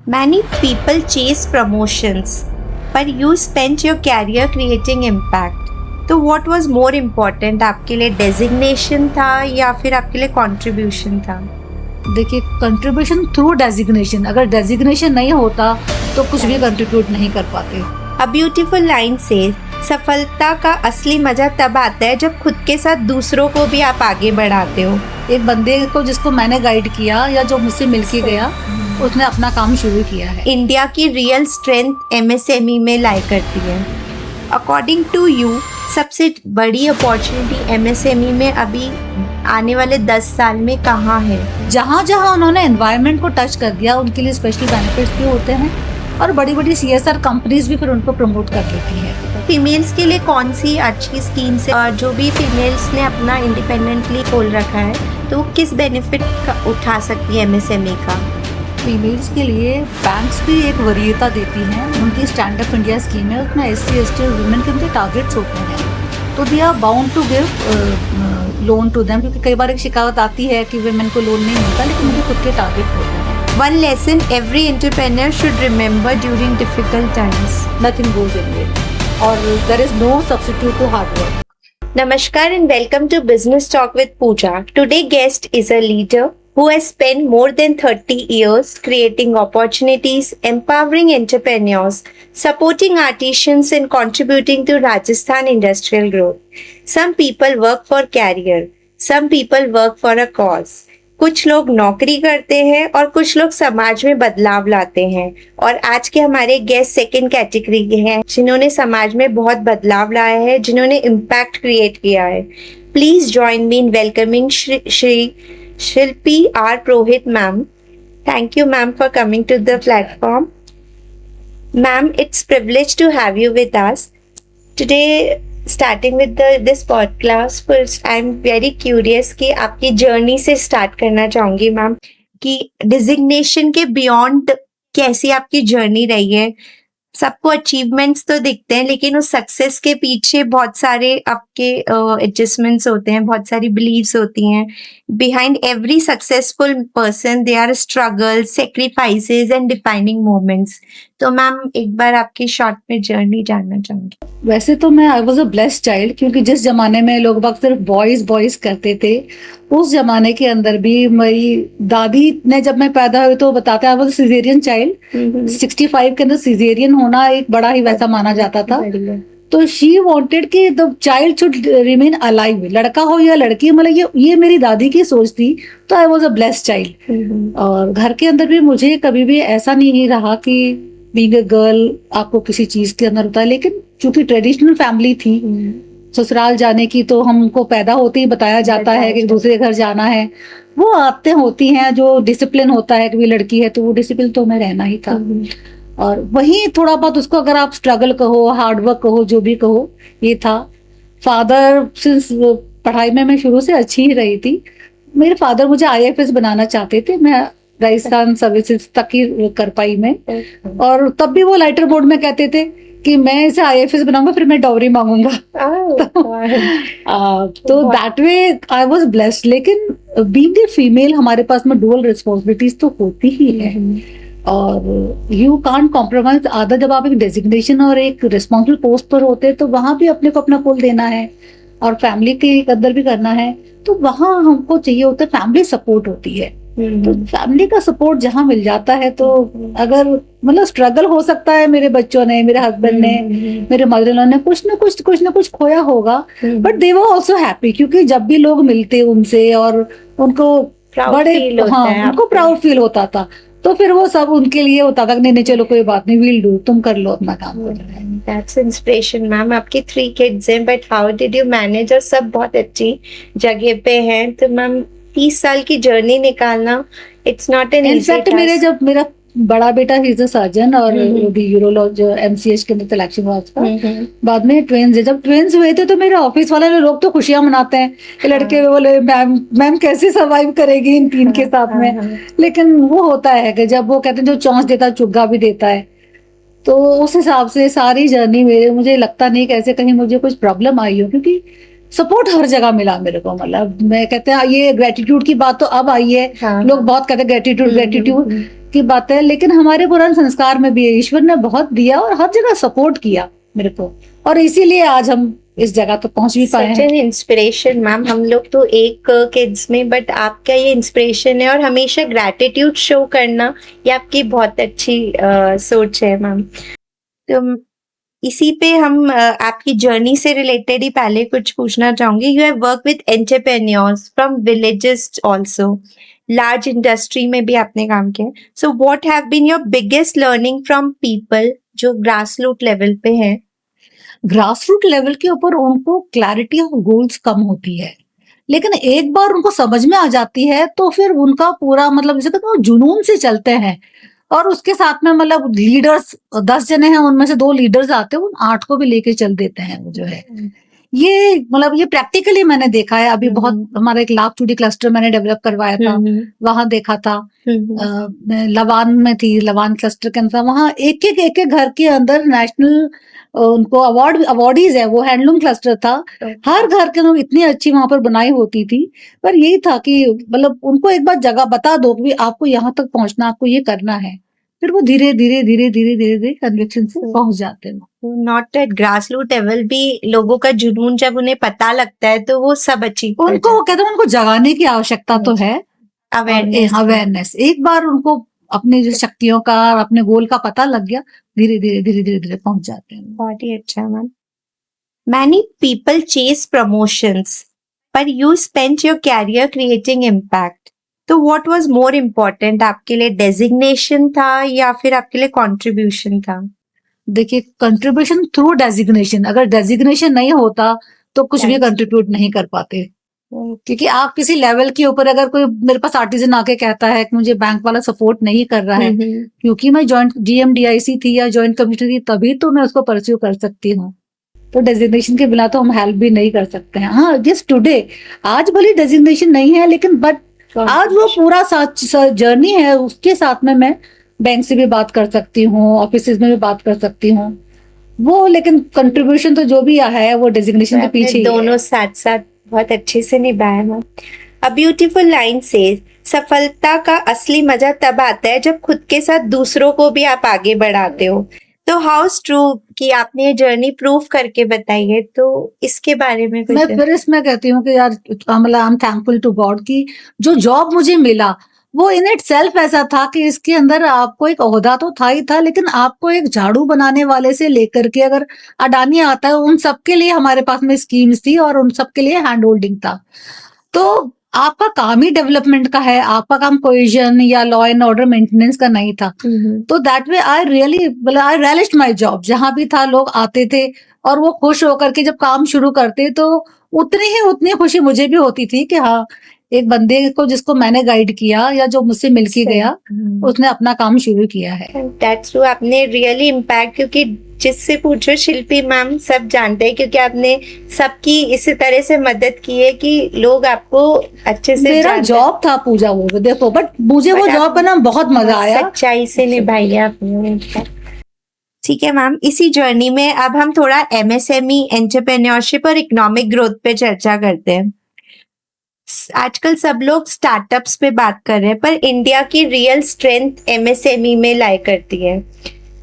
Many people chase promotions, but you spent your career creating impact. तो what was more important, आपके लिए designation था या फिर आपके लिए contribution था? देखिए, कंट्रीब्यूशन थ्रू डेजिग्नेशन, अगर डेजिग्नेशन नहीं होता तो कुछ भी कंट्रीब्यूट नहीं कर पाते। A beautiful line says, सफलता का असली मजा तब आता है जब खुद के साथ दूसरों को भी आप आगे बढ़ाते हो। एक बंदे को जिसको मैंने गाइड किया या जो मुझसे मिलके गया, उसने अपना काम शुरू किया है। इंडिया की रियल स्ट्रेंथ एमएसएमई में लाई करती है। अकॉर्डिंग टू यू, सबसे बड़ी अपॉर्चुनिटी एमएसएमई में अभी आने वाले 10 साल में कहाँ है? जहाँ जहाँ उन्होंने एनवायरनमेंट को टच कर दिया, उनके लिए स्पेशल बेनिफिट्स भी होते हैं और बड़ी बड़ी CSR कंपनीज भी फिर उनको प्रमोट कर देती है। फीमेल्स के लिए कौन सी अच्छी स्कीम्स है? और जो भी फीमेल्स ने अपना इंडिपेंडेंटली खोल रखा है, तो किस बेनिफिट का उठा सकती है एमएसएमई का? फीमेल्स के लिए बैंक्स भी एक वरीयता देती हैं। उनकी स्टैंड अप इंडिया स्कीम है, उसमें SC ST और वुमेन के उनके टारगेट्स होते हैं, तो they are bound to give loan to them. क्योंकि कई बार एक शिकायत आती है कि वुमेन को लोन नहीं मिलता, लेकिन उनके खुद के टारगेट होते हैं। One lesson every entrepreneur should remember during difficult times. Nothing goes in vain, or there is no substitute to hard work. Namaskar and welcome to Business Talk with Pooja. Today's guest is a leader who has spent more than 30 years creating opportunities, empowering entrepreneurs, supporting artisans and contributing to Rajasthan industrial growth. Some people work for career, some people work for a cause. कुछ लोग नौकरी करते हैं और कुछ लोग समाज में बदलाव लाते हैं। और आज के हमारे गेस्ट सेकंड कैटेगरी के हैं, जिन्होंने समाज में बहुत बदलाव लाया है, जिन्होंने इम्पैक्ट क्रिएट किया है। Please join me in welcoming Shri Shilpi R Purohit ma'am. Thank you ma'am for coming to the platform. Ma'am, it's privilege to have you with us today. Starting with this podcast, first I am very curious कि आपकी journey से start करना चाहूंगी ma'am, कि designation के beyond कैसी आपकी journey रही है। सबको अचीवमेंट्स तो दिखते हैं, लेकिन उस सक्सेस के पीछे बहुत सारे आपके एडजस्टमेंट्स होते हैं, बहुत सारी बिलीव्स होती हैं। Behind every successful person there are struggles, sacrifices and defining moments. तो मैम, एक बार आपकी शॉर्ट में जर्नी जानना चाहूंगी। वैसे तो मैं I was a blessed child, क्योंकि जिस जमाने में लोग बाग सिर्फ बॉयज करते थे, उस जमाने के अंदर भी मेरी दादी ने, जब मैं पैदा हुई तो बताते आई वॉज सिजेरियन चाइल्ड। 65 के अंदर सिजेरियन होना एक बड़ा ही वैसा माना जाता था। तो शी वांटेड कि the child should remain alive, लड़का हो या लड़की, मतलब ये मेरी दादी की सोच थी। तो I was a blessed child. और घर के अंदर भी मुझे कभी भी ऐसा नहीं रहा कि बीइंग अ गर्ल आपको किसी चीज के अंदर होता है। लेकिन चूंकि ट्रेडिशनल फैमिली थी, ससुराल जाने की तो हमको पैदा होते ही बताया जाता है कि दूसरे घर जाना है। वो आदतें होती हैं, जो डिसिप्लिन होता है कि लड़की है तो वो डिसिप्लिन तो हमें रहना ही था। और वही थोड़ा बहुत उसको अगर आप स्ट्रगल कहो, हार्डवर्क कहो, जो भी कहो, ये था। फादर सिंस पढ़ाई में मैं शुरू से अच्छी ही रही थी। मेरे फादर मुझे IAFS बनाना चाहते थे, मैं राजस्थान सर्विसेज तक ही कर पाई मैं। और तब भी वो लाइटर मोड में कहते थे कि मैं इसे IAFS बनाऊंगा, फिर मैं डॉवरी मांगूंगा। तो that way I was blessed. लेकिन बीइंग ए फीमेल, हमारे पास में डुअल रिस्पॉन्सिबिलिटीज तो होती ही है, और यू कांट कॉम्प्रोमाइज। आधा जब आप एक डेजिग्नेशन और एक रिस्पॉन्सिबल पोस्ट पर होते हैं, तो वहां भी अपने को अपना पुल देना है और फैमिली के अंदर भी करना है। तो वहां हमको चाहिए होता है, फैमिली सपोर्ट होती है। तो फैमिली का सपोर्ट जहाँ मिल जाता है, तो अगर मतलब स्ट्रगल हो सकता है, मेरे बच्चों ने, मेरे हस्बैंड ने, मेरे मदर इन लॉ ने कुछ ना कुछ खोया होगा, but they were also happy. क्योंकि जब भी लोग मिलते उनसे और उनको बड़े उनको प्राउड फील होता था, तो फिर वो सब उनके लिए होता था, नहीं चलो कोई बात नहीं, विल डू, तुम कर लो अपना काम। That's inspiration ma'am. आपकी 3 kids हैं, but how did you manage? और सब बहुत अच्छी जगह पे हैं, तो मैम 30 साल की जर्नी निकालना, it's not an easy task. मेरे जब मेरा बड़ा बेटा ही इज अ सर्जन और भी यूरोलॉजी MCH के अंदर सिलेक्शन हुआ उसका। बाद में ट्विंस, जब ट्विंस हुए थे तो मेरे ऑफिस वाले लोग तो खुशियां मनाते हैं कि लड़के बोले मैम कैसे सर्वाइव करेगी इन 3 के साथ में। लेकिन वो होता है कि जब वो कहते हैं जो चौंस देता है चुग्गा भी देता है। तो उस हिसाब से सारी जर्नी मुझे लगता नहीं कि ऐसे कहीं मुझे कुछ प्रॉब्लम आई हो, क्योंकि सपोर्ट हर जगह मिला मेरे को। मतलब मैं कहते हैं ये ग्रेटिट्यूड की बात तो अब आई है। लोग बहुत कहते हैं ग्रेटिट्यूड की बात है, लेकिन हमारे पुराने संस्कार में भी ईश्वर ने बहुत दिया और हर जगह सपोर्ट किया मेरे को, और इसीलिए आज हम इस जगह तक पहुंच भी पाए सच हैं। एन इंस्पिरेशन मैम, हम लोग तो एक किड्स में, बट आपका ये इंस्पिरेशन है, और हमेशा ग्रैटिट्यूड शो करना ये आपकी बहुत अच्छी सोच है मैम। तो इसी पे हम आपकी जर्नी से रिलेटेड ही पहले कुछ पूछना चाहूंगी। You have work with entrepreneurs from villages also, large industry में भी आपने काम किया। So what have been your biggest learning from people जो ग्रास रूट लेवल पे हैं? ग्रास रूट लेवल के ऊपर उनको क्लैरिटी ऑफ गोल्स कम होती है, लेकिन एक बार उनको समझ में आ जाती है तो फिर उनका पूरा मतलब जैसे कहते हैं जुनून से चलते हैं, और उसके साथ में मतलब लीडर्स 10 जने हैं, उनमें से 2 लीडर्स आते हैं, उन 8 को भी लेके चल देते हैं वो जो है। ये मतलब ये प्रैक्टिकली मैंने देखा है। अभी बहुत हमारा एक लाभ चूड़ी क्लस्टर मैंने डेवलप करवाया था, वहां देखा था। मैं लवान में थी, लवान क्लस्टर के अंदर, वहां एक एक घर के अंदर नेशनल उनको अवार्डीज है, वो हैंडलूम क्लस्टर था। हर घर के लोग इतनी अच्छी वहां पर बनाई होती थी, पर यही था कि मतलब उनको एक बार जगह बता दो कि आपको यहाँ तक पहुंचना, आपको ये करना है, फिर वो धीरे धीरे धीरे धीरे धीरे धीरे कन्विक्शन से पहुंच जाते हैं। Not at grass root level भी लोगों का जुनून जब उन्हें पता लगता है तो वो सब अचीव उनको कहते हैं, उनको जगाने की आवश्यकता तो है, अवेयरनेस। एक बार उनको अपनी जो शक्तियों का और अपने गोल का पता लग गया, धीरे धीरे धीरे धीरे धीरे पहुंच जाते हैं। बहुत ही अच्छा ma'am. Many people chase promotions, पर you spent your career creating impact. तो व्हाट वाज मोर इम्पोर्टेंट आपके लिए, डेजिग्नेशन था या फिर आपके लिए कंट्रीब्यूशन था? देखिए, कंट्रीब्यूशन थ्रू डेजिग्नेशन, अगर डेजिग्नेशन नहीं होता तो कुछ भी कंट्रीब्यूट नहीं कर पाते। क्योंकि आप किसी लेवल के ऊपर, अगर कोई मेरे पास आर्टिजन आके कहता है कि मुझे बैंक वाला सपोर्ट नहीं कर रहा है, क्योंकि मैं जॉइंट GMDIC थी या जॉइंट कमिश्नर थी, तभी तो मैं उसको परस्यू कर सकती हूँ। तो डेजिग्नेशन के बिना तो हम हेल्प भी नहीं कर सकते हैं। हाँ, जस्ट टुडे, आज भले डेजिग्नेशन नहीं है, लेकिन बट आज वो पूरा जर्नी है, उसके साथ में मैं बैंक से भी बात कर सकती हूँ, ऑफिस में भी बात कर सकती हूँ वो, लेकिन कंट्रीब्यूशन तो जो भी है वो डेजिग्नेशन के पीछे ही दोनों साथ साथ बहुत अच्छे से निभाया मैम। अ ब्यूटीफुल लाइन से, सफलता का असली मजा तब आता है जब खुद के साथ दूसरों को भी आप आगे बढ़ाते हो। तो हाउस ट्रू कि आपने ये जर्नी प्रूव करके बताई है, तो इसके बारे में कुछ? मैं फिर इसमें कहती हूँ कि यार मतलब I am thankful to God कि जो जॉब मुझे मिला वो इन इट सेल्फ ऐसा था कि इसके अंदर आपको एक ओहदा तो था ही था, लेकिन आपको एक झाड़ू बनाने वाले से लेकर के अगर अडानी आता है, उन सबके लिए हमारे पास में स्कीम्स थी और उन सबके लिए हैंड होल्डिंग था। तो आपका काम ही डेवलपमेंट का है, आपका काम कोहेजन या लॉ एंड ऑर्डर मेंटेनेंस का नहीं था। तो that way I realised my job. जहां भी था लोग आते थे और वो खुश होकर के जब काम शुरू करते, तो उतनी खुशी मुझे भी होती थी कि हाँ, एक बंदे को जिसको मैंने गाइड किया या जो मुझसे मिलके गया, उसने अपना काम शुरू किया है। दैट्स ट्रू, आपने रियली इम्पैक्ट, क्योंकि जिससे पूछो शिल्पी मैम सब जानते हैं, क्योंकि आपने सबकी इसी तरह से मदद की है कि लोग आपको अच्छे से मेरा जॉब था पूजा वो, देखो, बट मुझे वो जॉब करना बहुत मजा आया, सच्चाई से निभाई है आपने। ठीक है मैम, इसी जर्नी में अब हम थोड़ा MSME एंटरप्रेन्योरशिप और इकोनॉमिक ग्रोथ पे चर्चा करते हैं। आजकल सब लोग स्टार्टअप्स पे बात कर रहे हैं, पर इंडिया की रियल स्ट्रेंथ MSME में लाई करती है।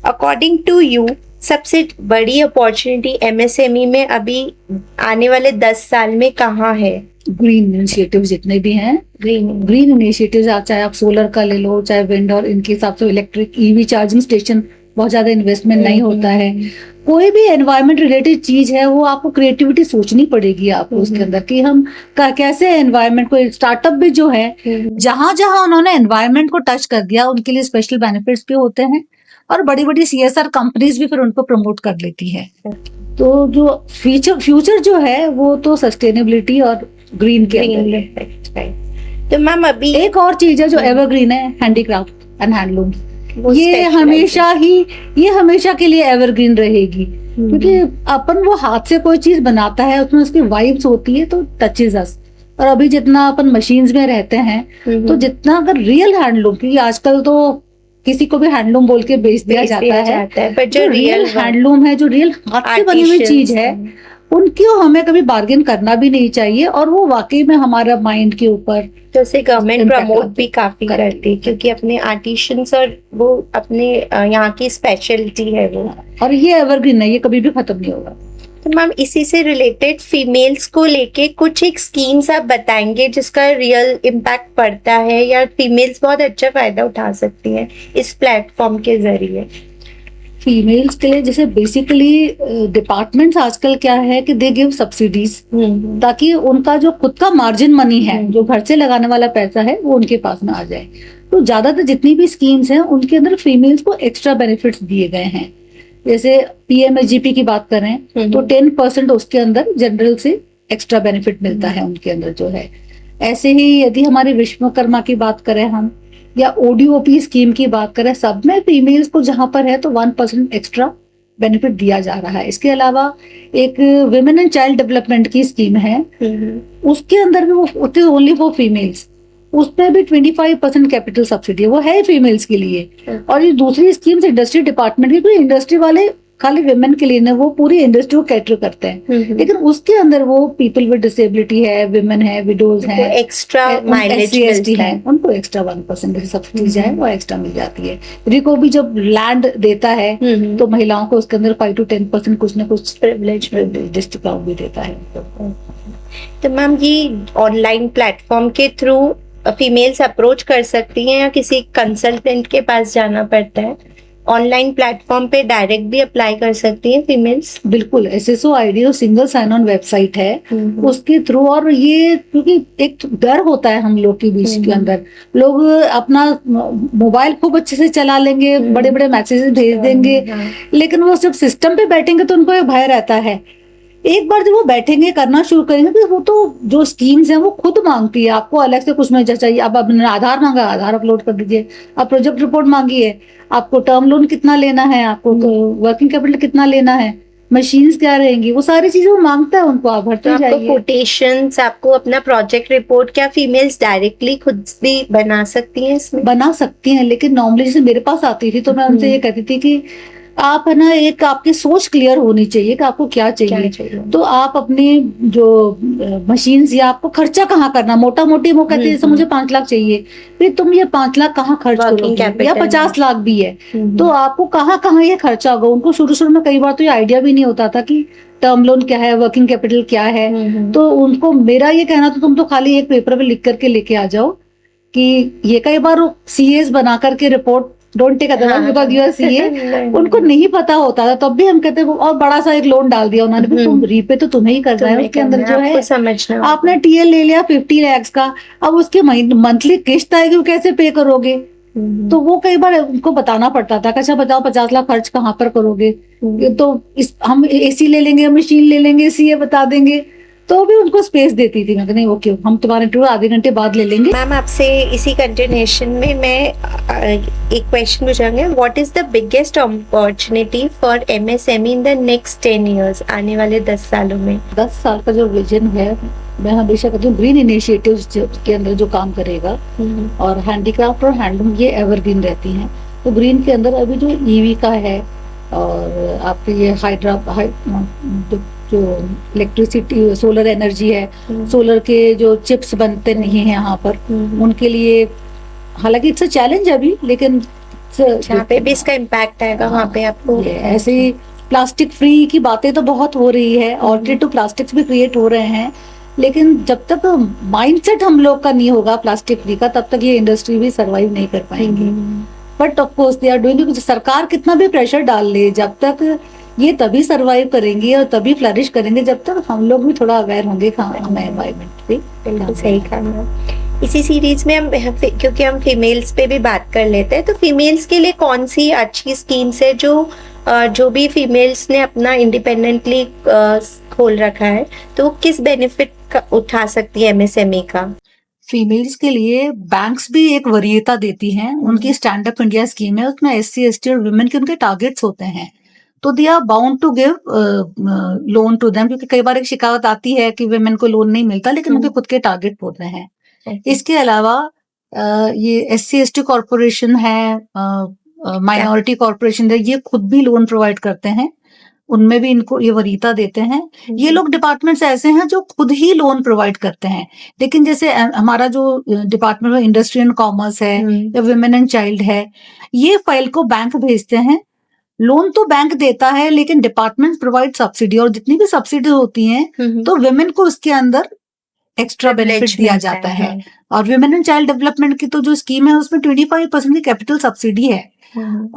अकॉर्डिंग टू यू, सबसे बड़ी अपॉर्चुनिटी MSME में अभी आने वाले 10 साल में कहाँ है? ग्रीन इनिशिएटिव्स जितने भी हैं, ग्रीन इनिशिएटिव्स, चाहे आप सोलर का ले लो, चाहे विंड, और इनके हिसाब से इलेक्ट्रिक EV चार्जिंग स्टेशन, बहुत ज्यादा इन्वेस्टमेंट नहीं होता है। कोई भी एनवायरमेंट रिलेटेड चीज है, वो आपको क्रिएटिविटी सोचनी पड़ेगी आपको उसके अंदर कि हम कैसे एनवायरमेंट को, स्टार्टअप भी जो है जहां जहां उन्होंने एनवायरमेंट को टच कर दिया, उनके लिए स्पेशल बेनिफिट्स भी होते हैं, और बड़ी बड़ी CSR कंपनीज भी फिर उनको प्रमोट कर लेती है। तो जो फ्यूचर जो है वो तो सस्टेनेबिलिटी और ग्रीन के अंदर है। तो मैम अभी एक और चीज है जो एवरग्रीन है, हैंडीक्राफ्ट एंड हैंडलूम। ये हमेशा के लिए एवरग्रीन रहेगी, क्योंकि अपन वो हाथ से कोई चीज बनाता है, उसमें उसकी वाइब्स होती है तो टचेज अस। और अभी जितना अपन मशीन्स में रहते हैं, तो जितना अगर रियल हैंडलूम, क्योंकि आजकल तो किसी को भी हैंडलूम बोल के बेच दिया जाता है, पर जो रियल हैंडलूम है, जो रियल हाथ से बनी हुई चीज है, उनको हमें कभी बार्गेन करना भी नहीं चाहिए, और वो वाकई में हमारा माइंड के ऊपर तो उसे गवर्नमेंट impact प्रमोट आते भी काफी करती करती है, क्योंकि अपने आर्टिशंस और वो अपने यहाँ की स्पेशलिटी है वो। और ये एवरग्रीन है, ये कभी भी खत्म नहीं होगा। तो मैम इसी से रिलेटेड फीमेल्स को लेके कुछ एक स्कीम्स आप बताएंगे जिसका रियल इम्पैक्ट पड़ता है, या फीमेल्स बहुत अच्छा फायदा उठा सकती हैं इस प्लेटफॉर्म के जरिए? फीमेल्स के लिए जैसे बेसिकली डिपार्टमेंट्स आजकल क्या है कि दे गिव सब्सिडीज, ताकि उनका जो खुद का मार्जिन मनी है, जो घर से लगाने वाला पैसा है, वो उनके पास में आ जाए। तो ज्यादातर जितनी भी स्कीम्स हैं उनके अंदर फीमेल्स को एक्स्ट्रा बेनिफिट्स दिए गए हैं। जैसे पीएमएसजीपी की बात करें तो 10% उसके अंदर जनरल से एक्स्ट्रा बेनिफिट मिलता है उनके अंदर जो है। ऐसे ही यदि हमारे विश्वकर्मा की बात करें हम, या ओडीओपी स्कीम की बात करें, सब में फीमेल्स को जहां पर है तो 1% एक्स्ट्रा बेनिफिट दिया जा रहा है। इसके अलावा एक विमेन एंड चाइल्ड डेवलपमेंट की स्कीम है, उसके अंदर भी वो ओनली फॉर फीमेल्स, उसमें भी 25% कैपिटल सब्सिडी है, वो है फीमेल्स के लिए। और ये दूसरी स्कीम्स इंडस्ट्री डिपार्टमेंट की, इंडस्ट्री वाले खाली विमेन के लिए ना, वो पूरी इंडस्ट्री को कैटर करते हैं, लेकिन उसके अंदर वो पीपल विद डिसेबिलिटी है, विमेन है, विडोज हैं, एक्स्ट्रा माइलेज SC/ST है, उनको एक्स्ट्रा 1% सब्सिडी है वो एक्स्ट्रा मिल जाती है। रिको भी जब लैंड देता है तो महिलाओं को उसके अंदर 5 to 10% कुछ ना कुछ प्रिविलेज डिस्काउंट भी देता है। तो मैम ये ऑनलाइन प्लेटफॉर्म के थ्रू फीमेल्स अप्रोच कर सकती हैं, या किसी कंसल्टेंट के पास जाना पड़ता है? ऑनलाइन प्लेटफॉर्म पे डायरेक्ट भी अप्लाई कर सकती हैं फीमेल्स? बिल्कुल, SSO ID और सिंगल साइन ऑन वेबसाइट है, उसके थ्रू। और ये क्योंकि एक डर होता है हम लोग के बीच के अंदर, लोग अपना मोबाइल खूब अच्छे से चला लेंगे, बड़े बड़े मैसेजेस भेज देंगे, लेकिन वो जब सिस्टम पे बैठेंगे तो उनको एक भय रहता है। एक बार जब वो बैठेंगे, करना शुरू करेंगे, तो वो तो जो स्कीम्स हैं वो खुद मांगती है, आपको अलग से कुछ नहीं चाहिए। अब आपने आधार मांगा, आधार अपलोड कर दीजिए। अब प्रोजेक्ट रिपोर्ट मांगी है, आपको टर्म लोन कितना लेना है, आपको वर्किंग कैपिटल कितना लेना है, मशीन्स क्या रहेंगी, वो सारी चीजें वो मांगता है, उनको आप भरते जाइए। आपको कोटेशंस, आपको अपना प्रोजेक्ट रिपोर्ट क्या फीमेल्स डायरेक्टली खुद भी बना सकती हैं? इसमें बना सकती हैं, लेकिन नॉर्मली जैसे मेरे पास आती थी तो मैं उनसे ये कहती थी कि आप है ना, एक आपकी सोच क्लियर होनी चाहिए कि आपको क्या चाहिए। तो आप अपनी जो मशीन्स, या आपको खर्चा कहाँ करना, मोटा मोटी वो कहते हैं जैसे मुझे 5 लाख चाहिए, फिर तुम ये 5 लाख कहाँ खर्च करोगे, या 50 लाख भी है तो आपको कहाँ कहाँ ये खर्चा होगा। उनको शुरू शुरू में कई बार तो ये आइडिया भी नहीं होता था कि टर्म लोन क्या है, वर्किंग कैपिटल क्या है। तो उनको मेरा ये कहना था, तुम तो खाली एक पेपर पे लिख करके लेके आ जाओ कि ये। कई बार CAs बना करके report, don't take otherwise because you are CA, उनको नहीं पता होता था, तब भी हम कहते हैं, और बड़ा सा एक लोन डाल दिया उन्होंने, भी तुम रीपे तो तुम्हें ही करना है, उसके अंदर जो है समझना। आपने TL ले लिया 50 lakhs का, अब उसके मंथली किस्त आएगी, वो कैसे पे करोगे? तो वो कई बार उनको बताना पड़ता था कि अच्छा बताओ 50 लाख खर्च कहाँ पर करोगे, तो हम AC ले लेंगे, मशीन ले लेंगे, CA बता देंगे, तो भी उनको स्पेस देती थी। मैं नहीं, ओके हम तुम्हारे टूर आधे घंटे बाद ले लेंगे। मैम आपसे इसी कंटिन्यूएशन में मैं एक क्वेश्चन पूछूंगी, what is the biggest opportunity for MSME in the next 10 years, आने वाले 10 सालों में? 10 साल का जो विजन है, मैं हमेशा कहती हूँ ग्रीन इनिशिएटिव्स के अंदर जो काम करेगा, और हैंडीक्राफ्ट और हैंडलूम ये एवरग्रीन रहती हैं। तो ग्रीन के अंदर अभी जो EV का है, और आपके ये जो इलेक्ट्रिसिटी, सोलर एनर्जी है, सोलर के जो चिप्स बनते नहीं है यहाँ पर, उनके लिए हालांकि इट्स अ चैलेंज अभी, लेकिन जहाँ पे भी इसका इम्पैक्ट आएगा वहाँ पे आपको ऐसे ही प्लास्टिक फ्री की बातें तो बहुत हो रही है, ऑल्टरनेटिव प्लास्टिक्स भी क्रिएट हो रहे हैं, लेकिन जब तक माइंडसेट हम लोग का नहीं होगा प्लास्टिक फ्री का, तब तक ये इंडस्ट्री भी सरवाइव नहीं कर पाएंगी। But of course they are doing, सरकार कितना भी प्रेशर डाल ले, जब तक ये तभी सरवाइव करेंगी और तभी फ्लरिश करेंगे जब तक हम लोग भी थोड़ा अवेयर होंगे हमें एनवायरनमेंट पे। बिल्कुल सही कहा। इसी सीरीज में हम, क्योंकि हम फीमेल्स पे भी बात कर लेते हैं, तो फीमेल्स के लिए कौन सी अच्छी स्कीम्स है जो भी फीमेल्स ने अपना इंडिपेंडेंटली खोल रखा है, तो किस बेनिफिट उठा सकती है MSME का? फीमेल्स के लिए बैंक्स भी एक वरीयता देती हैं, उनकी स्टैंड अप इंडिया स्कीम है, उसमें SC ST और वुमेन के उनके टारगेट्स होते हैं, तो they are bound to give loan to them. क्योंकि कई बार एक शिकायत आती है कि वुमेन को लोन नहीं मिलता, लेकिन उनके खुद के टारगेट होते हैं। इसके अलावा ये SC ST कॉर्पोरेशन है, माइनॉरिटी कॉर्पोरेशन है, ये खुद भी लोन प्रोवाइड करते हैं, उनमें भी इनको ये वरीता देते हैं। ये लोग डिपार्टमेंट्स ऐसे हैं जो खुद ही लोन प्रोवाइड करते हैं, लेकिन जैसे हमारा जो department of industry and commerce है या वुमेन एंड चाइल्ड है, ये फाइल को बैंक भेजते हैं। लोन तो बैंक देता है, लेकिन डिपार्टमेंट प्रोवाइड सब्सिडी, और जितनी भी सब्सिडी होती हैं तो वुमेन को उसके अंदर एक्स्ट्रा बेनिफिट दिया जाता है। और वुमेन एंड चाइल्ड डेवलपमेंट की तो जो स्कीम है उसमें 25% की कैपिटल सब्सिडी है,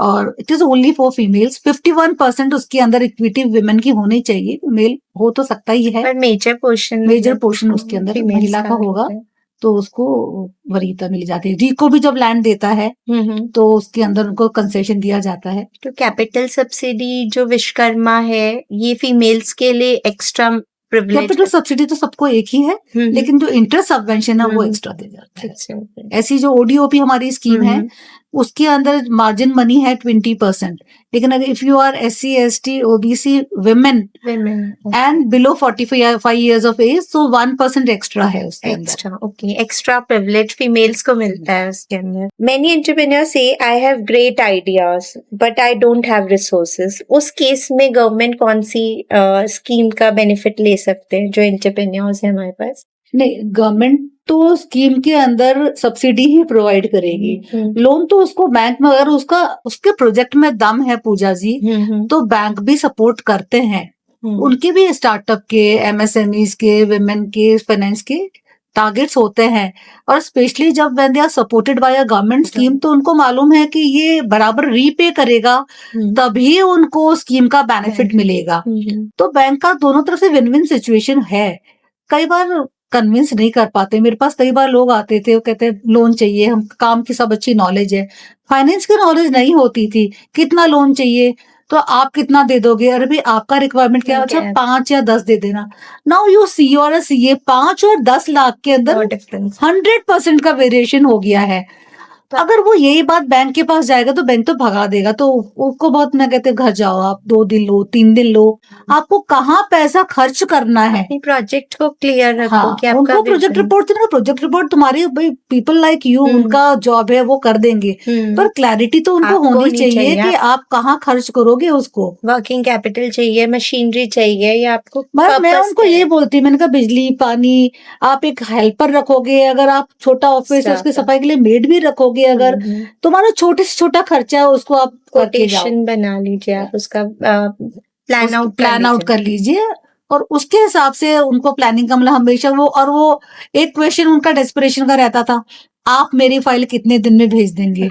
और it is only for females. 51% उसके अंदर इक्विटी वुमेन की होनी चाहिए, मेल हो तो सकता ही है, मेजर पोर्शन उसके अंदर महिला का होगा, तो उसको वरीयता मिल जाती है। रिको भी जब लैंड देता है तो उसके अंदर उनको कंसेशन दिया जाता है। तो कैपिटल सब्सिडी जो विश्वकर्मा है, ये फीमेल्स के लिए एक्स्ट्रा प्रिविलेज। कैपिटल सब्सिडी तो सबको एक ही है, लेकिन जो इंटरेस्ट सबवेंशन है वो एक्स्ट्रा दे जाता है। ऐसी जो ओडीओपी हमारी स्कीम है उसके अंदर मार्जिन मनी है 20%, लेकिन अगर if you are SC ST OBC women and below 45 years of age, तो 1% एक्स्ट्रा है उसके अंदर। ओके, एक्स्ट्रा प्रिविलेज फीमेल्स को मिलता है उसके अंदर। मेनी एंटरप्रेन्योर्स से I have great ideas but I don't have resources. उस केस में गवर्नमेंट कौन सी स्कीम का बेनिफिट ले सकते हैं जो एंटरप्रेन्योर्स है हमारे पास? नहीं, गवर्नमेंट तो स्कीम के अंदर सब्सिडी ही प्रोवाइड करेगी। लोन तो उसको बैंक में, अगर उसके प्रोजेक्ट में दम है पूजा जी, तो बैंक भी सपोर्ट करते हैं। उनके भी स्टार्टअप के, MSMEs के, वुमेन के, फाइनेंस के टारगेट्स होते हैं, और स्पेशली जब when they are supported by a government scheme, तो उनको मालूम है कि ये बराबर रीपे करेगा, तभी उनको स्कीम का बेनिफिट मिलेगा। तो बैंक का दोनों तरफ से विन विन सिचुएशन है। कई बार कन्विंस नहीं कर पाते, मेरे पास कई बार लोग आते थे, वो कहते हैं लोन चाहिए, हम काम की सब अच्छी नॉलेज है, फाइनेंस की नॉलेज नहीं होती थी, कितना लोन चाहिए, तो आप कितना दे दोगे, अरे भाई आपका रिक्वायरमेंट क्या है, अच्छा 5 या 10 दे देना। नाउ यू सी और CA 5 और 10 लाख के अंदर 100% का वेरिएशन हो गया है। तो अगर वो यही बात बैंक के पास जाएगा तो बैंक तो भगा देगा, तो उसको बहुत मैं कहते घर जाओ, आप 2 दिन लो, 3 दिन लो, आपको कहाँ पैसा खर्च करना है, प्रोजेक्ट को क्लियर रखो। हाँ, कि उनको प्रोजेक्ट रिपोर्ट तुम्हारी भाई पीपल लाइक यू, उनका जॉब है वो कर देंगे, पर क्लैरिटी तो उनको होनी चाहिए कि आप कहाँ खर्च करोगे उसको। वर्किंग कैपिटल चाहिए, मशीनरी चाहिए, या आपको मैं उनको ये बोलती, मैंने कहा बिजली पानी, आप एक हेल्पर रखोगे, अगर आप छोटा ऑफिस है उसकी सफाई के लिए मेड भी रखोगे, अगर तुम्हारा छोटे से छोटा खर्चा है उसको आप कोटेशन बना लीजिए, आप उसका प्लान आउट कर लीजिए, और उसके हिसाब से उनको प्लानिंग का मतलब हमेशा वो एक क्वेश्चन उनका डेस्परेशन का रहता था, आप मेरी फाइल कितने दिन में भेज देंगे?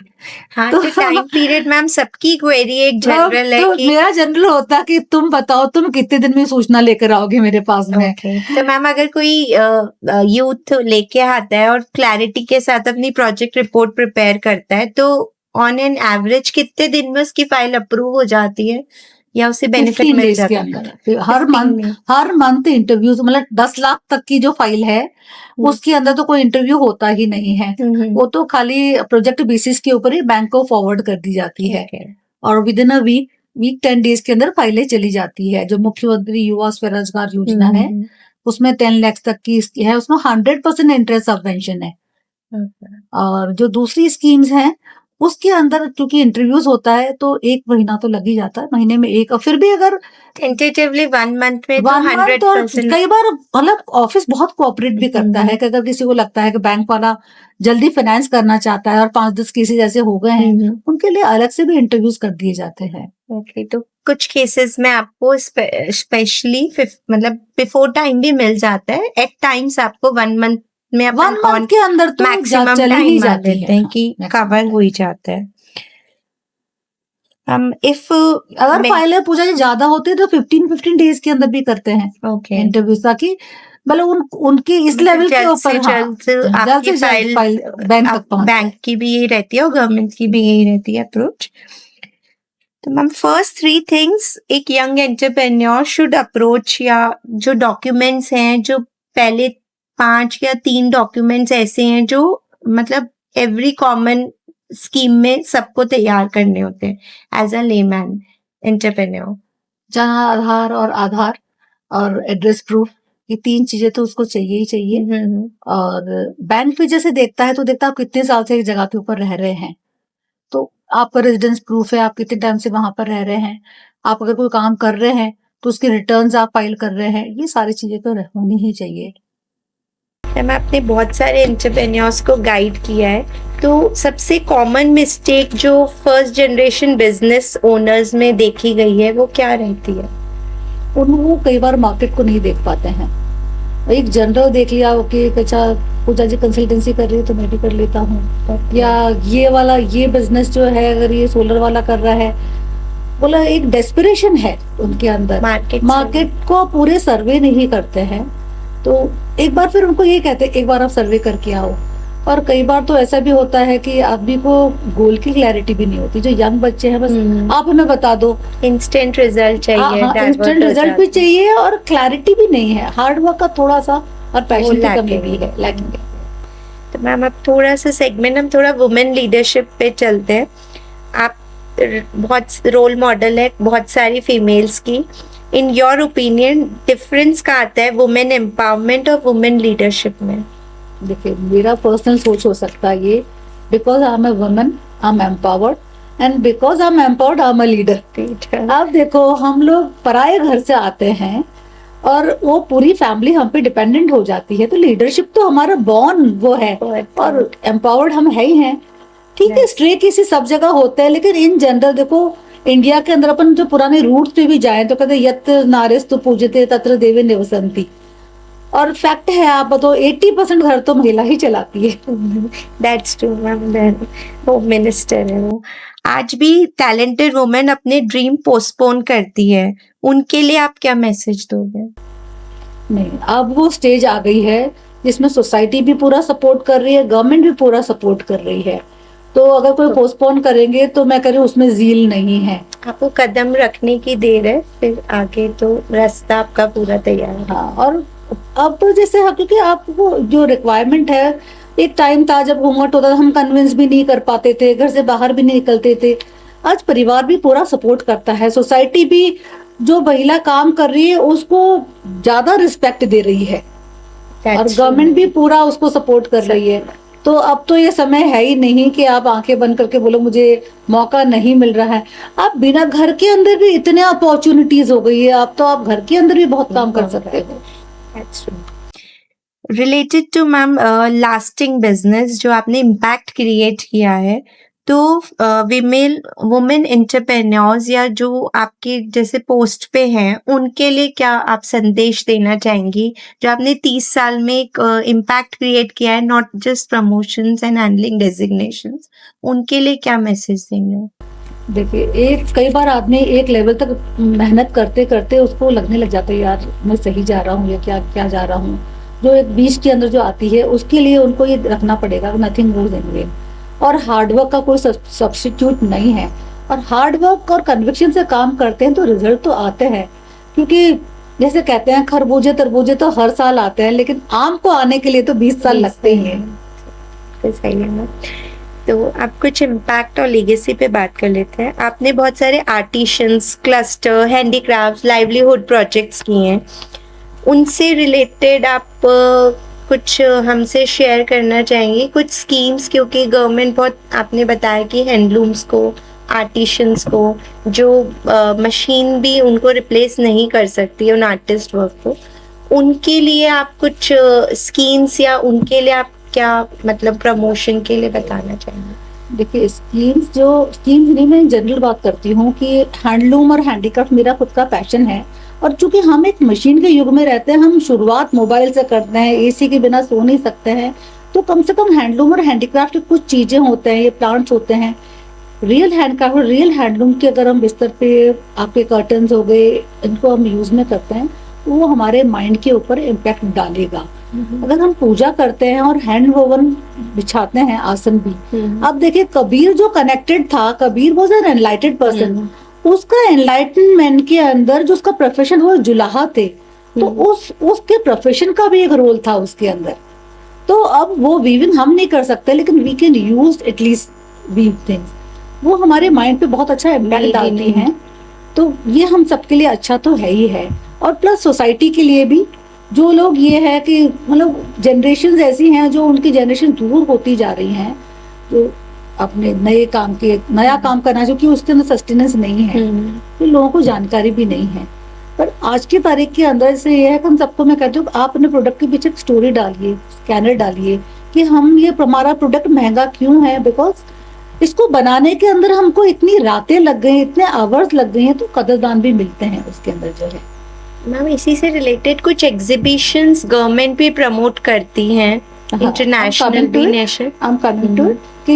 हाँ, तो टाइम पीरियड मैम सबकी क्वेरी एक जनरल है तो कि मेरा जनरल होता कि तुम बताओ तुम कितने दिन में सूचना लेकर आओगे मेरे पास में। तो मैम अगर कोई यूथ लेके आता है और क्लैरिटी के साथ अपनी प्रोजेक्ट रिपोर्ट प्रिपेयर करता है, तो ऑन एन एवरेज कितने दिन में उसकी फाइल अप्रूव हो जाती है या उसे बेनिफिट मिल जाता है? हर मंथ इंटरव्यूज, मतलब 10 लाख तक की जो फाइल है उसके अंदर तो कोई इंटरव्यू होता ही नहीं है, वो तो खाली प्रोजेक्ट बेसिस के ऊपर ही बैंक को फॉरवर्ड कर दी जाती है, और within a week 10 days के अंदर फाइलें चली जाती है। जो मुख्यमंत्री युवा स्वरोजगार योजना है उसमें 10 लाख तक की है, उसमें 100% इंटरेस्ट सबवेंशन है। और जो दूसरी स्कीम्स हैं उसके अंदर क्योंकि इंटरव्यूज होता है तो 1 महीना तो लग ही जाता है, महीने में एक, और फिर भी अगर टेंटेटिवली 1 मंथ में 100%, कई बार मतलब ऑफिस बहुत कोऑपरेट भी करता है कि अगर किसी को लगता है कि बैंक वाला जल्दी फाइनेंस करना चाहता है और 5-10 केसेस ऐसे हो गए हैं, उनके लिए अलग से भी इंटरव्यूज कर दिए जाते हैं। ओके, तो कुछ केसेस में आपको स्पेशली मतलब बिफोर टाइम भी मिल जाता है, एट टाइम्स आपको 1 मंथ में 1 मंथ के अंदर तो मैक्सिमम चली ही जाती है कि कवर हो ही जाता है। इफ अगर फाइलें पूजा जी ज्यादा होती है तो 15 डेज के अंदर भी करते हैं इंटरव्यूज, ताकि मतलब उनकी इस लेवल के ऊपर जल्द से जल्द फाइल बैंक तक पहुंचे। बैंक की भी यही रहती है और गवर्नमेंट की भी यही रहती है अप्रोच। तो मैम फर्स्ट 3 थिंग्स एक यंग एंटरप्रेन्योर शुड अप्रोच, या जो डॉक्यूमेंट्स हैं, जो पहले 5 या 3 डॉक्यूमेंट्स ऐसे हैं जो मतलब एवरी कॉमन स्कीम में सबको तैयार करने होते हैं एज अ लेमैन एंटरप्रेन्योर? जहाँ आधार और एड्रेस प्रूफ, ये 3 चीजें तो उसको चाहिए ही चाहिए। और बैंक भी जैसे देखता है तो देखता है आप कितने साल से एक जगह के ऊपर रह रहे हैं, तो आपका रेजिडेंस प्रूफ है, आप कितने टाइम से वहां पर रह रहे हैं, आप अगर कोई काम कर रहे हैं तो उसके रिटर्न्स आप फाइल कर रहे हैं, ये सारी चीजें तो होनी ही चाहिए। मैम आपने बहुत सारे एंटरप्रेन्योर्स को गाइड किया है, तो सबसे कॉमन मिस्टेक जो फर्स्ट जनरेशन बिजनेस ओनर्स में देखी गई है वो क्या रहती है? वो कई बार मार्केट को नहीं देख पाते हैं। एक जनरल देख लिया कि अच्छा पूजा जी कंसल्टेंसी कर रही है तो मैं भी कर लेता हूँ, या ये वाला ये बिजनेस जो है अगर ये सोलर वाला कर रहा है, बोला एक डेस्परेशन है उनके अंदर, मार्केट को पूरे सर्वे नहीं करते हैं। तो एक बार फिर उनको ये कहते हैं एक बार आप सर्वे करके आओ। और कई बार तो ऐसा भी होता है कि आदमी को गोल की क्लैरिटी भी नहीं होती। जो यंग बच्चे हैं बस आप हमें बता दो, इंस्टेंट रिजल्ट चाहिए, इंस्टेंट रिजल्ट भी चाहिए और क्लैरिटी भी नहीं है, हार्ड वर्क का थोड़ा सा और पैशन की कमी भी है, लैकिंग है। तो मैम अब थोड़ा सा सेगमेंट हम थोड़ा वुमेन लीडरशिप पे चलते हैं। आप बहुत रोल मॉडल है बहुत सारी फीमेल्स की। इन योर ओपिनियन डिफरेंस क्या आता है वुमेन एम्पावरमेंट और वुमेन लीडरशिप में? देखिए मेरा पर्सनल सोच हो सकता है ये, because I am a woman I am empowered and because I am empowered I am a leader. अब देखो हम लोग पराए घर से आते हैं और वो पूरी फैमिली हम पे डिपेंडेंट हो जाती है, तो लीडरशिप तो हमारा बॉर्न वो है और एम्पावर्ड हम है ही हैं। ठीक है, स्ट्रे किसी सब जगह होता है, लेकिन इन जनरल देखो इंडिया के अंदर अपन जो पुराने रूट्स पे भी जाएं तो कहते यत् नारीस्तु पूज्यते तत्र देवी निवसन्ति, और फैक्ट है आप बताओ 80% घर तो महिला ही चलाती है। दैट्स ट्रू मैम, वो मिनिस्टर है वो। आज भी टैलेंटेड वुमेन अपने ड्रीम पोस्टपोन करती है, उनके लिए आप क्या मैसेज दोगे? नहीं, अब वो स्टेज आ गई है जिसमें सोसाइटी भी पूरा सपोर्ट कर रही है, गवर्नमेंट भी पूरा सपोर्ट कर रही है। तो अगर कोई पोस्टपोन करेंगे तो मैं कह रही हूँ उसमें जील नहीं है। आपको कदम रखने की देर है, फिर आगे तो रास्ता आपका पूरा तैयार है। हाँ, और अब तो जैसे क्योंकि आपको जो रिक्वायरमेंट है, एक टाइम था जब घूंघट होता था हम कन्विंस भी नहीं कर पाते थे, घर से बाहर भी नहीं निकलते थे। आज परिवार भी पूरा सपोर्ट करता है, सोसाइटी भी जो महिला काम कर रही है उसको ज्यादा रिस्पेक्ट दे रही है और गवर्नमेंट भी पूरा उसको सपोर्ट कर रही है। तो अब तो ये समय है ही नहीं कि आप आंखें बंद करके बोलो मुझे मौका नहीं मिल रहा है। आप बिना घर के अंदर भी इतने अपॉर्चुनिटीज हो गई है, आप तो आप घर के अंदर भी बहुत काम कर सकते हो। Related to ma'am lasting business जो आपने इम्पैक्ट क्रिएट किया है, तो वुमेन एंटरप्रेन्योर्स या जो आपके जैसे पोस्ट पे हैं उनके लिए क्या आप संदेश देना चाहेंगी? जो आपने 30 साल में एक इम्पैक्ट क्रिएट किया है, not just promotions and handling designations, उनके लिए क्या मैसेज देंगे? देखिए कई बार आदमी एक लेवल तक मेहनत करते करते उसको लगने लग जाता है यार मैं सही जा रहा हूँ या क्या जा रहा हूँ। जो एक बीच के अंदर जो आती है उसके लिए उनको ये रखना पड़ेगा नथिंग मोर देन वेन, और हार्डवर्क का कोई सब्स्टिट्यूट नहीं है। और हार्डवर्क और कन्विक्शन से काम करते हैं तो रिजल्ट तो आते हैं, क्योंकि जैसे कहते हैं खरबूजे तरबूजे तो हर साल आते हैं, लेकिन आम को आने के लिए तो 20 साल लगते ही हैं। तो सही है ना। तो आप कुछ इम्पैक्ट और लेगेसी पे बात कर लेते हैं। आपने बहुत सारे artisans, cluster, handicraft, livelihood projects किए हैं, उनसे रिलेटेड आप कुछ हमसे शेयर करना चाहेंगे कुछ स्कीम्स? क्योंकि गवर्नमेंट बहुत आपने बताया कि हैंडलूम्स को, आर्टिशंस को, जो मशीन भी उनको रिप्लेस नहीं कर सकती है उन आर्टिस्ट वर्क को, उनके लिए आप कुछ स्कीम्स या उनके लिए आप क्या मतलब प्रमोशन के लिए बताना चाहेंगे? देखिए स्कीम्स नहीं, मैं जनरल बात करती हूँ कि हैंडलूम और हैंडीक्राफ्ट मेरा खुद का पैशन है, और चूंकि हम एक मशीन के युग में रहते हैं, हम शुरुआत मोबाइल से करते हैं, एसी के बिना सो नहीं सकते हैं, तो कम से कम हैंडलूम और हैंडीक्राफ्ट की कुछ चीजें होते हैं, ये प्लांट्स होते हैं। रियल हैंडक्राफ्ट और रियल हैंडलूम के अगर हम बिस्तर पे आपके कर्टन्स हो गए, इनको हम यूज में करते हैं, वो हमारे माइंड के ऊपर इम्पैक्ट डालेगा। अगर हम पूजा करते हैं और हैंड वोवन बिछाते हैं आसन भी, अब देखिए कबीर जो कनेक्टेड था, कबीर वाज एन एनलाइटेड पर्सन, उसका एनलाइटनमेंट के अंदर जो उसका प्रोफेशन वो जुलाहा थे, तो उसके प्रोफेशन का भी एक रोल था उसके अंदर। तो अब वो वीविंग हम नहीं कर सकते, लेकिन we can use at least weave things, वो हमारे माइंड पे बहुत अच्छा इम्पैक्ट डालती हैं। तो ये हम सबके लिए अच्छा तो है ही है, और प्लस सोसाइटी के लिए भी। जो लोग ये है कि मतलब जनरेशन ऐसी हैं जो उनकी जनरेशन दूर होती जा रही हैं, तो अपने नया काम करना, जो कि उसके अंदर सस्टेनेंस नहीं है, तो लोगों को जानकारी भी नहीं है। पर आज की तारीख के अंदर से ये है कि हम सबको मैं कहती हूँ आप अपने प्रोडक्ट के पीछे एक स्टोरी डालिए, स्कैनर डालिए कि हमारा प्रोडक्ट महंगा क्यों है, बिकॉज इसको बनाने के अंदर हमको इतनी रातें लग गई, इतने आवर्स लग गए हैं, तो कदरदान भी मिलते हैं उसके अंदर जो है। मैम इसी से रिलेटेड कुछ एग्जीबिशंस गवर्नमेंट भी प्रमोट करती हैं, इंटरनेशनल भी, national. I am coming to कि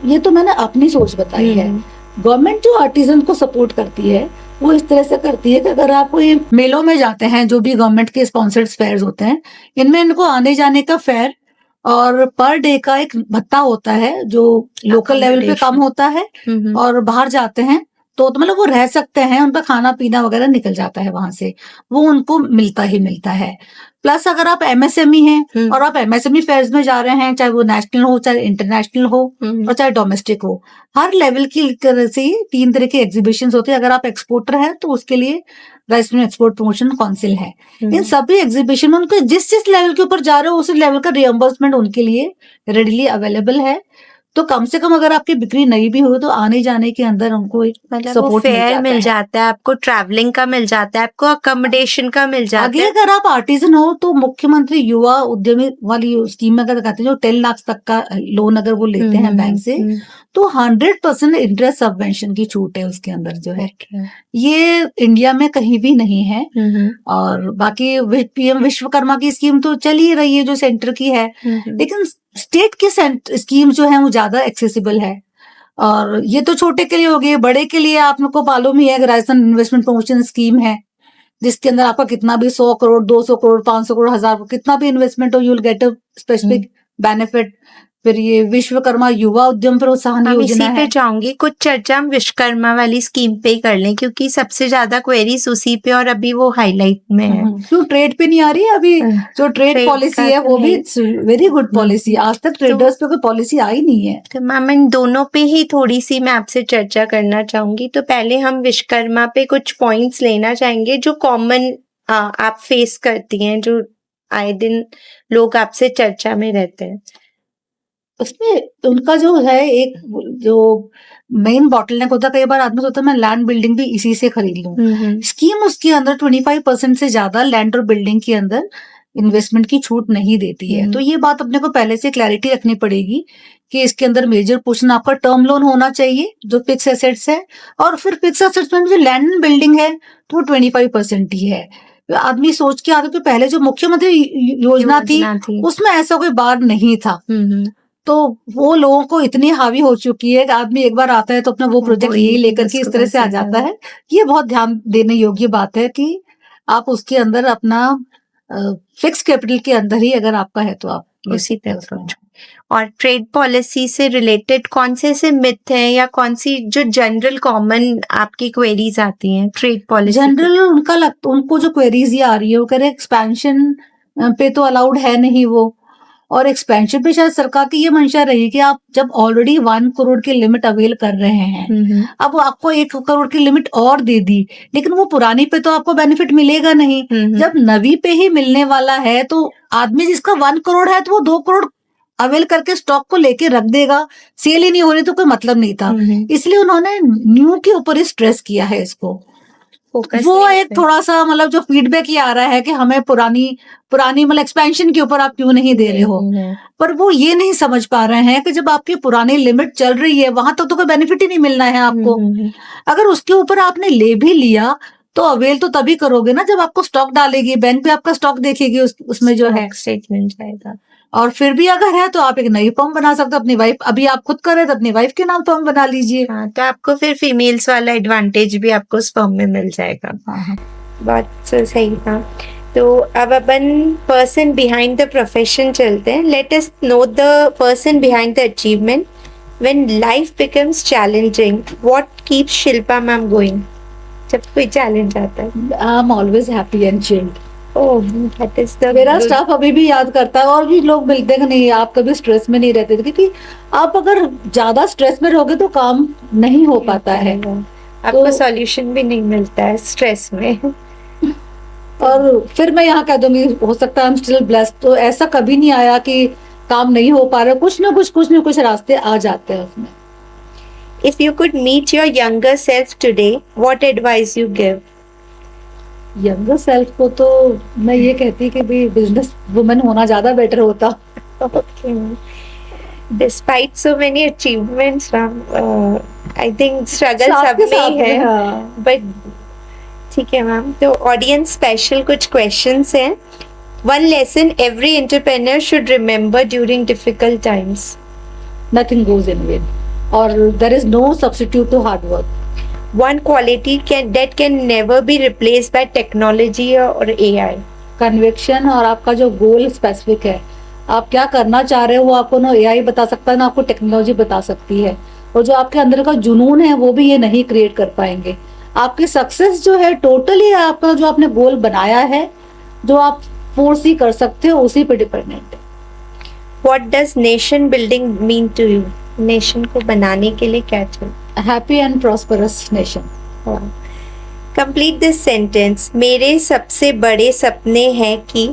ये तो मैंने अपनी सोच बताई है। गवर्नमेंट जो आर्टिजन को सपोर्ट करती है वो इस तरह से करती है कि अगर आप कोई मेलों में जाते हैं, जो भी गवर्नमेंट के स्पॉन्सर्ड फेयर्स होते हैं, इनमें इनको आने जाने का फेयर और पर डे का एक भत्ता होता है जो लोकल लेवल पे कम होता है, और बाहर जाते हैं तो मतलब वो रह सकते हैं, उनका खाना पीना वगैरह निकल जाता है वहां से, वो उनको मिलता ही मिलता है। प्लस अगर आप एमएसएमई हैं और आप एमएसएमई फेयर्स में जा रहे हैं, चाहे वो नेशनल हो, चाहे इंटरनेशनल हो, और चाहे डोमेस्टिक हो, हर लेवल की तरह से 3 तरह के एग्जीबिशंस होते हैं। अगर आप एक्सपोर्टर हैं तो उसके लिए राजस्थान एक्सपोर्ट प्रमोशन काउंसिल है। इन सभी एग्जीबिशन में उनको जिस लेवल के ऊपर जा रहे हो उस लेवल का रिएम्बर्समेंट उनके लिए रेडिली अवेलेबल है। तो कम से कम अगर आपकी बिक्री नहीं भी हो तो आने जाने के अंदर उनको मतलब सपोर्ट मिल जाता है, आपको ट्रैवलिंग का मिल जाता है, आपको अकोमोडेशन का मिल जाता है। अगर आप आर्टिजन हो तो मुख्यमंत्री युवा उद्यमी वाली स्कीम में अगर कहते हैं जो 10 लाख तक का लोन अगर वो लेते हैं बैंक से, तो 100% इंटरेस्ट सबवेंशन की छूट है उसके अंदर जो है। ये इंडिया में कहीं भी नहीं है। और बाकी पीएम विश्वकर्मा की स्कीम तो चल ही रही है जो सेंटर की है, लेकिन स्टेट की स्कीम जो है वो ज्यादा एक्सेसिबल है। और ये तो छोटे के लिए हो गई, बड़े के लिए आपको मालूम ही है राजस्थान इन्वेस्टमेंट प्रमोशन स्कीम है, जिसके अंदर आपका कितना भी 100 करोड़ 200 करोड़ 500 करोड़ 1000 कितना भी इन्वेस्टमेंट हो, you will get a specific benefit. फिर ये विश्वकर्मा युवा उद्यम प्रोत्साहन योजना है। पे जाऊंगी, कुछ चर्चा हम विश्वकर्मा वाली स्कीम पे ही कर लें क्योंकि सबसे ज्यादा क्वेरीज उसी पे और अभी वो हाईलाइट में है। क्यों ट्रेड पे नहीं आ रही है अभी? जो ट्रेड पॉलिसी है वो भी वेरी गुड पॉलिसी, आज तक ट्रेडर्स पे कोई पॉलिसी आई नहीं है। तो मैम इन दोनों पे ही थोड़ी सी मैं आपसे चर्चा करना चाहूंगी। तो पहले हम विश्वकर्मा पे कुछ पॉइंट्स लेना चाहेंगे जो कॉमन आप फेस करती हैं, जो आए दिन लोग आपसे चर्चा में रहते हैं। उसमें उनका जो है एक जो मेन बॉटलनेक होता है, कई बार आदमी सोचता है मैं लैंड बिल्डिंग भी इसी से खरीद लूं। स्कीम उसके अंदर 25% से ज्यादा लैंड और बिल्डिंग के अंदर इन्वेस्टमेंट की छूट नहीं देती है। तो ये बात अपने को पहले से क्लैरिटी रखनी पड़ेगी कि इसके अंदर मेजर पोर्शन आपका टर्म लोन होना चाहिए जो फिक्स एसेट्स है, और फिर फिक्स एसेट्स में जो लैंड एंड बिल्डिंग है तो वो 25% ही है। आदमी सोच के आगे तो पहले जो मुख्यमंत्री योजना थी उसमें ऐसा कोई बार नहीं था। तो वो लोगों को इतनी हावी हो चुकी है कि आदमी एक बार आता है तो अपना वो प्रोजेक्ट यही लेकर के इस तरह से आ जाता है। ये बहुत ध्यान देने योग्य बात है कि आप उसके अंदर अपना फिक्स कैपिटल के अंदर ही अगर आपका है तो आप उसी तरह। और ट्रेड पॉलिसी से रिलेटेड कौन से मिथ हैं या कौन सी जो जनरल कॉमन आपकी क्वेरीज आती हैं ट्रेड पॉलिसी? जनरल उनको जो क्वेरीज ये आ रही है वो कह रहे एक्सपेंशन पे तो अलाउड है नहीं वो, और एक्सपेंशन पे शायद सरकार की ये मंशा रही कि आप जब ऑलरेडी 1 करोड़ की लिमिट अवेल कर रहे हैं, अब वो आपको 1 करोड़ की लिमिट और दे दी, लेकिन वो पुरानी पे तो आपको बेनिफिट मिलेगा नहीं। जब नवी पे ही मिलने वाला है तो आदमी जिसका 1 करोड़ है तो वो 2 करोड़ अवेल करके स्टॉक को लेके रख देगा, सेल ही नहीं हो रही तो कोई मतलब नहीं था। इसलिए उन्होंने न्यू के ऊपर ही स्ट्रेस किया है इसको। वो एक थोड़ा सा मतलब जो फीडबैक ये आ रहा है कि हमें पुरानी मतलब एक्सपेंशन के ऊपर आप क्यों नहीं दे रहे हो, पर वो ये नहीं समझ पा रहे हैं कि जब आपकी पुरानी लिमिट चल रही है वहां तक तो कोई बेनिफिट ही नहीं मिलना है आपको। अगर उसके ऊपर आपने ले भी लिया तो अवेल तो तभी करोगे ना जब आपको स्टॉक डालेगी, बैंक पे आपका स्टॉक देखेगी, उसमें जो है स्टेटमेंट जाएगा। और फिर भी अगर है तो आप एक नई फर्म बना सकते हो अपनी वाइफ, अभी आप खुद कर रहे तो अपनी वाइफ के नाम फर्म बना लीजिए। तो आपको फिर फीमेल्स वाला एडवांटेज भी आपको उस फर्म में मिल जाएगा। बहुत सही था। तो अब अपन पर्सन बिहाइंड द प्रोफेशन चलते हैं। Let us know the person behind the achievement. When life becomes challenging, what keeps Shilpa ma'am going? जब कोई चैलेंज आता है। I am always happy and chilled. That is the मेरा स्टाफ अभी भी याद करता है, और भी लोग मिलते हैं नहीं आप कभी स्ट्रेस में नहीं रहते थे, क्योंकि आप अगर ज्यादा स्ट्रेस में रहोगे तो काम नहीं हो पाता है, आपको सॉल्यूशन भी नहीं मिलता है स्ट्रेस में। और फिर मैं यहाँ कह दूंगी हो सकता है I'm still blessed, तो ऐसा कभी नहीं आया कि काम नहीं हो पा रहा, कुछ ना कुछ रास्ते आ जाते हैं उसमें। If you could meet your younger self today, what advice you give? Younger self को तो मैं ये कहती कि भी बिजनेस वुमन होना ज्यादा बेटर होता। Okay. Despite so many achievements, Ram, I think struggle सब सबके में साथ ही में, है। हाँ। But ठीक है मैम, तो ऑडियंस स्पेशल कुछ क्वेश्चंस हैं। One lesson every entrepreneur should remember during difficult times. Nothing goes in vain, or there is no substitute to hard work. One quality that can never be replaced by technology or AI. Conviction और आपका जो गोल specific है, आप क्या करना चाह रहे हो वो आपको ना एआई बता सकता है ना आपको टेक्नोलॉजी बता सकती है, और जो आपके अंदर का जुनून है वो भी ये नहीं क्रिएट कर पाएंगे। आपकी सक्सेस जो है टोटली आपका जो आपने गोल बनाया है, जो आप फोर्स ही कर सकते हो, उसी पे डिपेंडेंट है। What does nation building mean to you? Nation को बनाने के लिए क्या चाहिए? Happy and prosperous nation. Complete this sentence. मेरे सबसे बड़े सपने हैं कि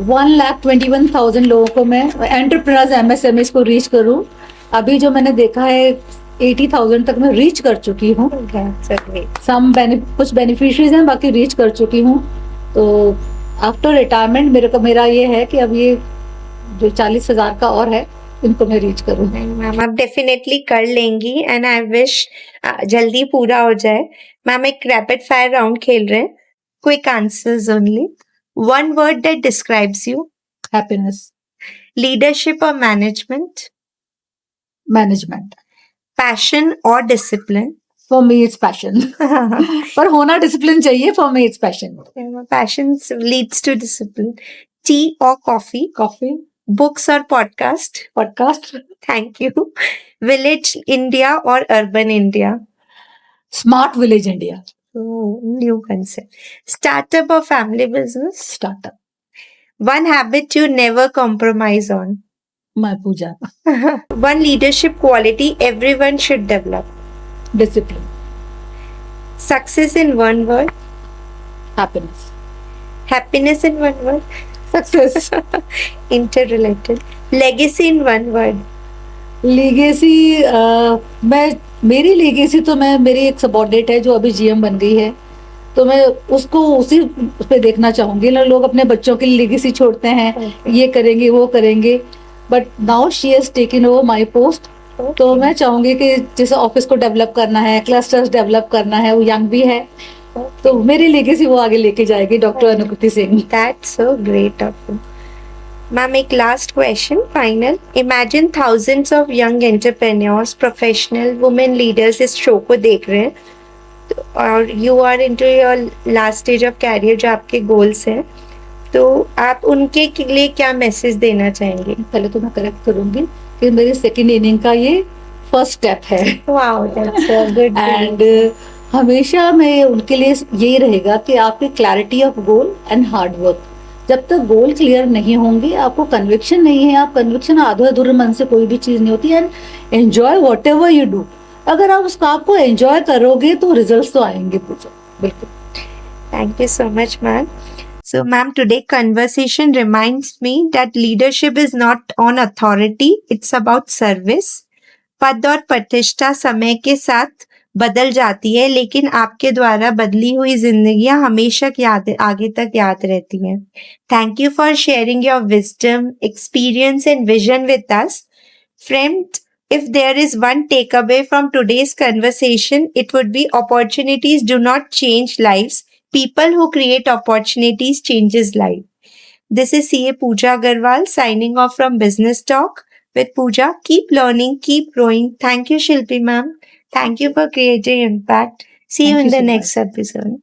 1,21,000 लोगों को मैं एंटरप्रेन्योर्स एमएसएमई को रीच करूं। अभी जो मैंने देखा है 80,000 तक मैं रीच कर चुकी हूँ। कुछ बेनिफिशियरीज हैं, बाकी रीच कर चुकी हूँ। तो आफ्टर रिटायरमेंट मेरा ये है कि अब ये जो 40,000 का और है इनको मैं रीच करूँ। मैम आप डेफिनेटली कर लेंगी एंड आई विश जल्दी पूरा हो जाए। मैम एक रैपिड फायर राउंड खेल रहे हैं, quick answers only. One word that describes you. Happiness. Leadership और मैनेजमेंट। मैनेजमेंट। पैशन और discipline. For me it's passion. पर होना डिसिप्लिन चाहिए। For me it's passion. Passion leads to discipline. Tea और coffee. Coffee. Books और podcast. Podcast. Thank you. Village India और urban India. Smart village India. New concept. Startup और family business. Startup. One habit you never compromise on. My puja. One leadership quality everyone should develop. Discipline. Success in one word. Happiness. Happiness in one word. Success. Interrelated. Legacy in one word. Legacy मेरी legacy तो मेरी एक subordinate है जो अभी GM बन गई है, तो मैं उसको उसी पे देखना चाहूंगी। लोग अपने बच्चों के लिए लीगेसी छोड़ते हैं, ये करेंगे वो करेंगे, but now she has taken over my post. तो मैं चाहूंगी कि जैसे ऑफिस को डेवलप करना है, क्लस्टर्स डेवलप करना है, वो यंग भी है, तो मेरी लेगेसी वो आगे लेके जाएगी। Doctor Anukriti Singh. That's so great of you. Ma'am एक last question final. Imagine thousands of young entrepreneurs, professional women leaders इस शो को देख रहे हैं, और you are into your last stage of career, जो आपके गोल्स हैं, तो आप उनके लिए क्या मैसेज देना चाहेंगे? पहले तो मैं करेक्ट करूंगी कि मेरी सेकंड इनिंग का ये फर्स्ट स्टेप है। Wow, that's a good. And हमेशा मैं उनके लिए यही रहेगा कि आपकी clarity of goal and hard work. जब तक गोल क्लियर नहीं होंगे, आपको कन्विक्शन नहीं है, आप कन्विक्शन आधे अधूरे मन से कोई भी चीज नहीं होती। And enjoy what ever you do. अगर आप उस काम को एंजॉय करोगे तो रिजल्ट्स तो आएंगे। बिल्कुल। Thank you so much, ma'am. So, ma'am, today conversation reminds me that leadership is not on authority, it's about service. पद और प्रतिष्ठा समय के साथ बदल जाती है, लेकिन आपके द्वारा बदली हुई जिंदगियां हमेशा आगे तक याद रहती हैं। Thank you for sharing your wisdom, experience and vision with us. Friends, if there is one takeaway from today's conversation, it would be opportunities do not change lives. People who create opportunities changes life. This is CA Pooja Agarwal signing off from Business Talk with Pooja. Keep learning, keep growing. Thank you, Shilpi ma'am. Thank you for creating impact. See you in the next episode.